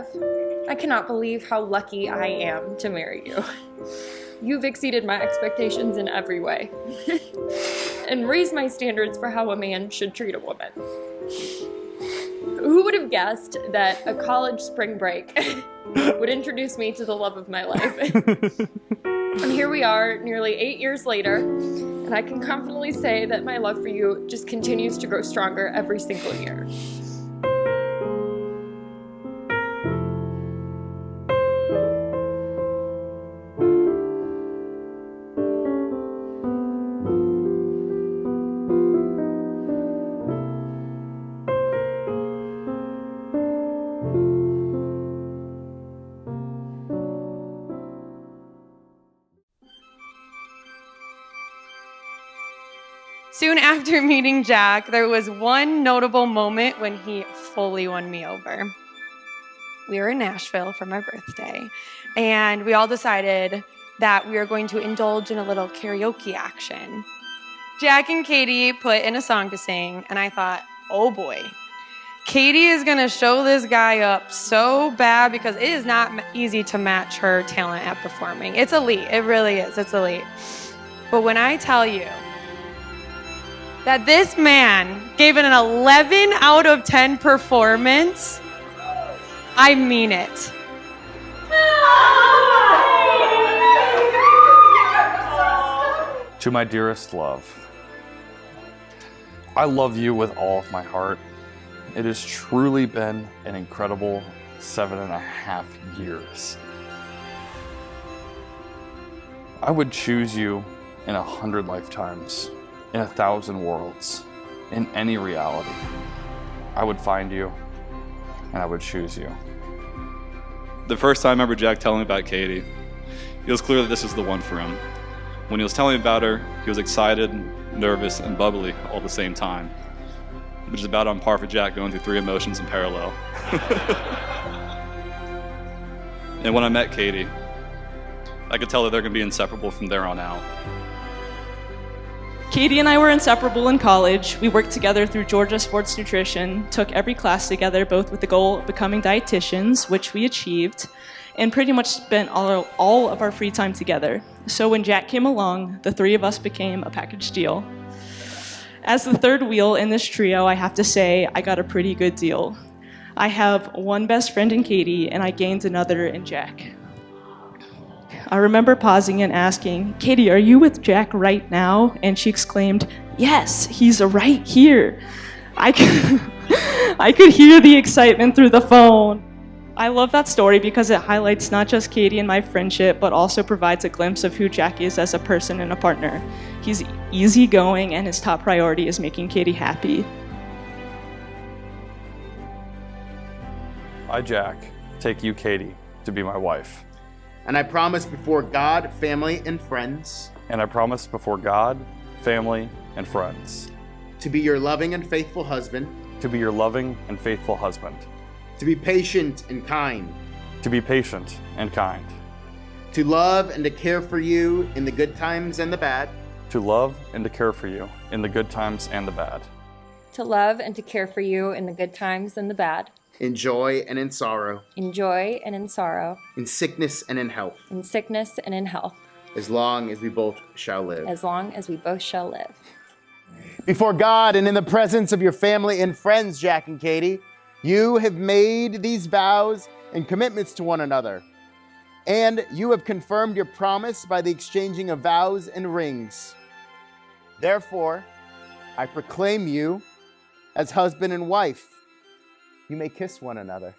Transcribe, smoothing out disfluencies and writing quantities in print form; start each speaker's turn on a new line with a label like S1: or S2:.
S1: have. I cannot believe how lucky I am to marry you. You've exceeded my expectations in every way and raised my standards for how a man should treat a woman. Who would have guessed that a college spring break would introduce me to the love of my life? And here we are, nearly 8 years later, and I can confidently say that my love for you just continues to grow stronger every single year. Soon after meeting Jack, there was one notable moment when he fully won me over. We were in Nashville for my birthday, and we all decided that we were going to indulge in a little karaoke action. Jack and Katie put in a song to sing, and I thought, oh boy, Katie is going to show this guy up so bad because it is not easy to match her talent at performing. It's elite. It really is. It's elite. But when I tell you that this man gave it an 11 out of 10 performance, I mean it.
S2: To my dearest love, I love you with all of my heart. It has truly been an incredible 7.5 years. I would choose you in 100 lifetimes. In 1,000 worlds, in any reality, I would find you and I would choose you.
S3: The first time I remember Jack telling me about Katie, it was clear that this is the one for him. When he was telling me about her, he was excited, nervous, and bubbly all at the same time, which is about on par for Jack going through 3 emotions in parallel. And when I met Katie, I could tell that they're going to be inseparable from there on out.
S4: Katie and I were inseparable in college. We worked together through Georgia Sports Nutrition, took every class together, both with the goal of becoming dietitians, which we achieved, and pretty much spent all of our free time together. So when Jack came along, the 3 of us became a package deal. As the third wheel in this trio, I have to say I got a pretty good deal. I have one best friend in Katie, and I gained another in Jack. I remember pausing and asking, Katie, are you with Jack right now? And she exclaimed, yes, he's right here. I could hear the excitement through the phone. I love that story because it highlights not just Katie and my friendship, but also provides a glimpse of who Jack is as a person and a partner. He's easygoing, and his top priority is making Katie happy.
S2: I, Jack, take you, Katie, to be my wife.
S5: And I promise before God, family, and friends.
S2: And I promise before God, family, and friends.
S5: To be your loving and faithful husband.
S2: To be your loving and faithful husband.
S5: To be patient and kind.
S2: To be patient and kind.
S5: To love and to care for you in the good times and the bad.
S2: To love and to care for you in the good times and the bad.
S1: To love and to care for you in the good times and the bad.
S5: In joy and in sorrow.
S1: In joy and in sorrow.
S5: In sickness and in health.
S1: In sickness and in health.
S5: As long as we both shall live.
S1: As long as we both shall live.
S5: Before God and in the presence of your family and friends, Jack and Katie, you have made these vows and commitments to one another. And you have confirmed your promise by the exchanging of vows and rings. Therefore, I proclaim you as husband and wife. You may kiss one another.